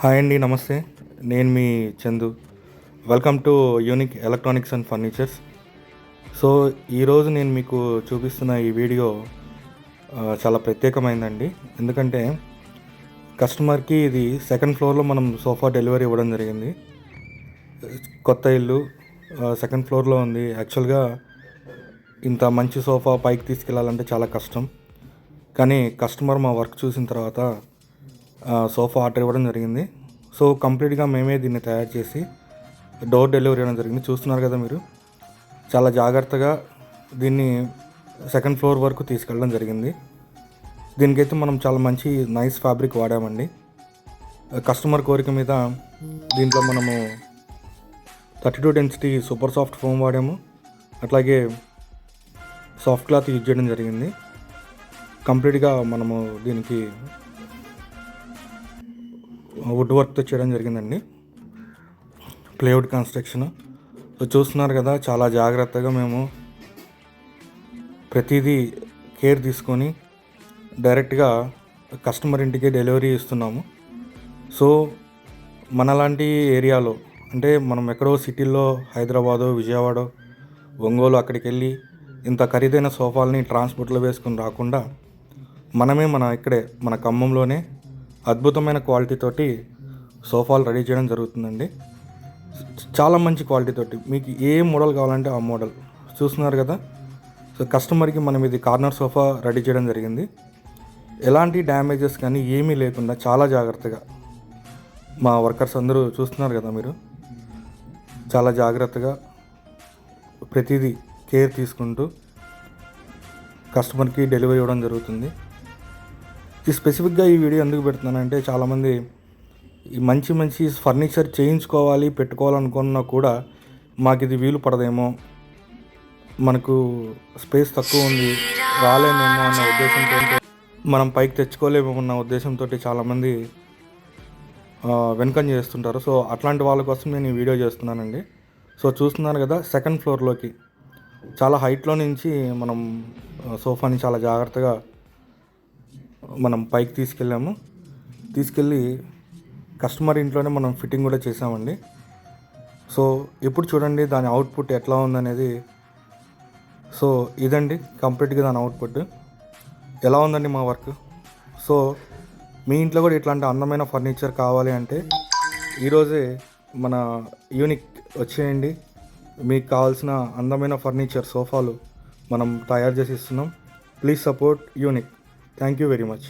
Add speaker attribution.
Speaker 1: Hi అండి, నమస్తే. నేను మీ Chandu. Welcome to unique electronics and furnitures. So ఈరోజు నేను మీకు చూపిస్తున్న ఈ వీడియో చాలా ప్రత్యేకమైందండి. ఎందుకంటే కస్టమర్కి ఇది సెకండ్ ఫ్లోర్లో మనం సోఫా డెలివరీ ఇవ్వడం జరిగింది. కొత్త ఇల్లు సెకండ్ ఫ్లోర్లో ఉంది. యాక్చువల్గా ఇంత మంచి సోఫా పైకి తీసుకెళ్ళాలంటే చాలా కష్టం. కానీ కస్టమర్ మా వర్క్ చూసిన తర్వాత సోఫా ఆర్డర్ ఇవ్వడం జరిగింది. సో కంప్లీట్గా మేమే దీన్ని తయారు చేసి డోర్ డెలివరీ ఇవ్వడం జరిగింది. చూస్తున్నారు కదా మీరు, చాలా జాగ్రత్తగా దీన్ని సెకండ్ ఫ్లోర్ వరకు తీసుకెళ్ళడం జరిగింది. దీనికైతే మనం చాలా మంచి నైస్ ఫ్యాబ్రిక్ వాడామండి. కస్టమర్ కోరిక మీద దీంట్లో మనము 32 డెన్సిటీ సూపర్ సాఫ్ట్ ఫోమ్ వాడాము. అట్లాగే సాఫ్ట్ క్లాత్ యూజ్ చేయడం జరిగింది. కంప్లీట్గా మనము దీనికి వుడ్ వర్క్తో చేయడం జరిగిందండి. Plywood construction. సో చూస్తున్నారు కదా, చాలా జాగ్రత్తగా మేము ప్రతిదీ కేర్ తీసుకొని డైరెక్ట్గా కస్టమర్ ఇంటికి డెలివరీ ఇస్తున్నాము. సో మనలాంటి ఏరియాలో, అంటే మనం ఎక్కడో సిటీల్లో హైదరాబాదో, విజయవాడ, ఒంగోలు అక్కడికి వెళ్ళి ఇంత ఖరీదైన సోఫాలని ట్రాన్స్పోర్ట్లో వేసుకుని రాకుండా మనమే ఇక్కడే మన ఖమ్మంలోనే అద్భుతమైన క్వాలిటీతోటి సోఫాలు రెడీ చేయడం జరుగుతుందండి. చాలా మంచి క్వాలిటీతోటి మీకు ఏ మోడల్ కావాలంటే ఆ మోడల్. చూస్తున్నారు కదా. సో కస్టమర్కి మనం ఇది కార్నర్ సోఫా రెడీ చేయడం జరిగింది. ఎలాంటి డ్యామేజెస్ కానీ ఏమీ లేకుండా చాలా జాగ్రత్తగా మా వర్కర్స్ అందరూ చూస్తున్నారు కదా మీరు, చాలా జాగ్రత్తగా ప్రతిదీ కేర్ తీసుకుంటూ కస్టమర్కి డెలివరీ ఇవ్వడం జరుగుతుంది. ఈ స్పెసిఫిక్గా ఈ వీడియో ఎందుకు పెడుతున్నానంటే, చాలామంది ఈ మంచి ఫర్నిచర్ చేయించుకోవాలి పెట్టుకోవాలనుకున్నా కూడా మాకు ఇది వీలు పడదేమో, మనకు స్పేస్ తక్కువ ఉంది, రాలేమేమో అన్న ఉద్దేశంతో, మనం పైకి తెచ్చుకోలేమో అన్న ఉద్దేశంతో చాలామంది వెనుకంజ చేస్తుంటారు. సో అట్లాంటి వాళ్ళ కోసం నేను ఈ వీడియో చేస్తున్నానండి. సో చూస్తున్నారు కదా, సెకండ్ ఫ్లోర్లోకి చాలా హైట్లో నుంచి మనం సోఫాని చాలా జాగ్రత్తగా మనం పైకి తీసుకెళ్ళి కస్టమర్ ఇంట్లోనే మనం ఫిట్టింగ్ కూడా చేసామండి. సో ఇప్పుడు చూడండి దాని అవుట్పుట్ ఎట్లా ఉందనేది. సో ఇదండి కంప్లీట్గా దాని అవుట్పుట్. ఎలా ఉందండి మా వర్క్. సో మీ ఇంట్లో కూడా ఇట్లాంటి అందమైన ఫర్నిచర్ కావాలి అంటే ఈరోజే మన యూనిక్ వచ్చేయండి. మీకు కావాల్సిన అందమైన ఫర్నిచర్ సోఫాలు మనం తయారు చేసి ఇస్తున్నాం. Please support unique. Thank you very much.